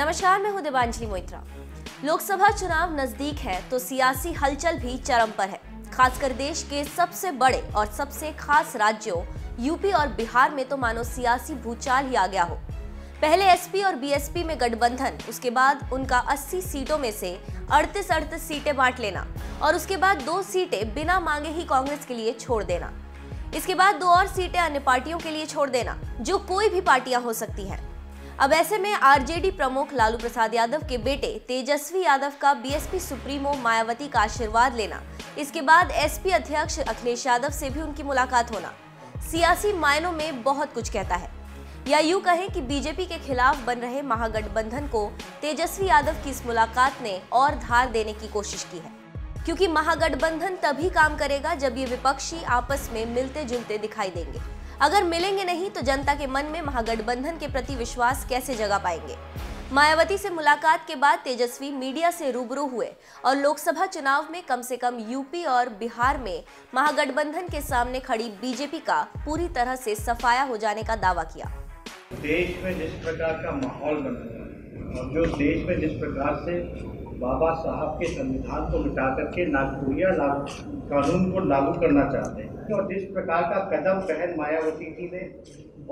नमस्कार, मैं हूं देवांजलि मोइत्रा। लोकसभा चुनाव नजदीक है तो सियासी हलचल भी चरम पर है। खासकर देश के सबसे बड़े और सबसे खास राज्यों यूपी और बिहार में तो मानो सियासी भूचाल ही आ गया हो। पहले एसपी और बीएसपी में गठबंधन, उसके बाद उनका 80 सीटों में से 38 सीटें बांट लेना और उसके बाद 2 सीटें बिना मांगे ही कांग्रेस के लिए छोड़ देना। इसके बाद 2 और सीटें अन्य पार्टियों के लिए छोड़ देना, जो कोई भी पार्टियां हो सकती हैं। अब ऐसे में आरजेडी प्रमुख लालू प्रसाद यादव के बेटे तेजस्वी यादव का बीएसपी सुप्रीमो मायावती का आशीर्वाद लेना, इसके बाद एसपी अध्यक्ष अखिलेश यादव से भी उनकी मुलाकात होना सियासी मायनों में बहुत कुछ कहता है। या यूं कहें कि बीजेपी के खिलाफ बन रहे महागठबंधन को तेजस्वी यादव की इस मुलाकात ने और धार देने की कोशिश की है, क्योंकि महागठबंधन तभी काम करेगा जब ये विपक्षी आपस में मिलते जुलते दिखाई देंगे। अगर मिलेंगे नहीं तो जनता के मन में महागठबंधन के प्रति विश्वास कैसे जगा पाएंगे। मायावती से मुलाकात के बाद तेजस्वी मीडिया से रूबरू हुए और लोकसभा चुनाव में कम से कम यूपी और बिहार में महागठबंधन के सामने खड़ी बीजेपी का पूरी तरह से सफाया हो जाने का दावा किया। देश में जिस प्रकार का माहौल बन रहा है और जो देश में जिस प्रकार से बाबा साहब के संविधान को मिटा करके नागपुरिया कानून को लागू करना चाहते हैं और जिस प्रकार का कदम पहल मायावती जी ने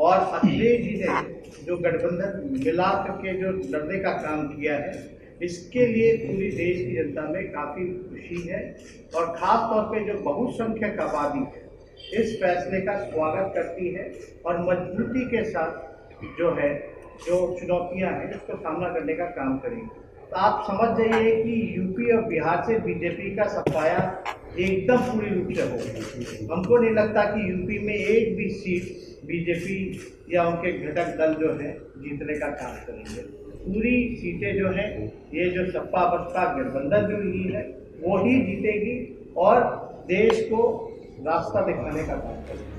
और अखिलेश जी ने जो गठबंधन मिला करके जो लड़ने का काम किया है, इसके लिए पूरी देश की जनता में काफ़ी खुशी है और ख़ास तौर पे जो बहुसंख्यक आबादी है इस फैसले का स्वागत करती है और मजबूती के साथ जो चुनौतियां हैं उसको सामना करने का काम करेंगे। तो आप समझ जाइए कि यूपी और बिहार से बीजेपी का सफाया एकदम पूरी रूप से होगा। हमको नहीं लगता कि यूपी में एक भी सीट बीजेपी या उनके घटक दल जो है जीतने का काम करेंगे। पूरी सीटें जो हैं ये जो सपा बसपा गठबंधन जो ही है वो ही जीतेगी और देश को रास्ता दिखाने का काम करेगी।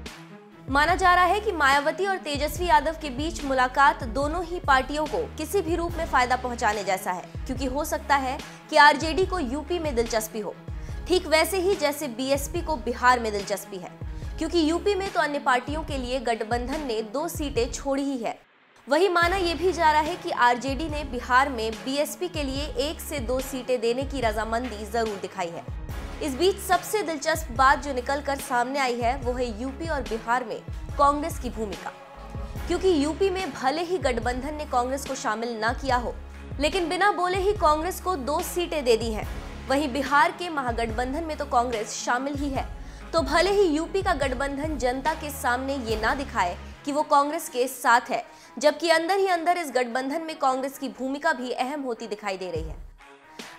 माना जा रहा है कि मायावती और तेजस्वी यादव के बीच मुलाकात दोनों ही पार्टियों को किसी भी रूप में फायदा पहुंचाने जैसा है, क्योंकि हो सकता है कि आरजेडी को यूपी में दिलचस्पी हो, ठीक वैसे ही जैसे बीएसपी को बिहार में दिलचस्पी है, क्योंकि यूपी में तो अन्य पार्टियों के लिए गठबंधन ने 2 सीटें छोड़ी ही है। वही माना यह भी जा रहा है कि आरजेडी ने बिहार में बीएसपी के लिए 1 से 2 सीटें देने की रजामंदी जरूर दिखाई है। इस बीच सबसे दिलचस्प बात जो निकल कर सामने आई है वो है यूपी और बिहार में कांग्रेस की भूमिका, क्योंकि यूपी में भले ही गठबंधन ने कांग्रेस को शामिल न किया हो, लेकिन बिना बोले ही कांग्रेस को 2 सीटें दे दी हैं। वहीं बिहार के महागठबंधन में तो कांग्रेस शामिल ही है, तो भले ही यूपी का गठबंधन जनता के सामने ये ना दिखाए कि वो कांग्रेस के साथ है, जबकि अंदर ही अंदर इस गठबंधन में कांग्रेस की भूमिका भी अहम होती दिखाई दे रही है।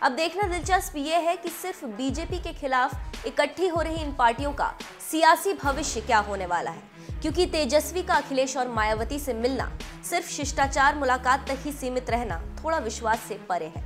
अब देखना दिलचस्प ये है कि सिर्फ बीजेपी के खिलाफ इकट्ठी हो रही इन पार्टियों का सियासी भविष्य क्या होने वाला है, क्योंकि तेजस्वी का अखिलेश और मायावती से मिलना सिर्फ शिष्टाचार मुलाकात तक ही सीमित रहना थोड़ा विश्वास से परे है।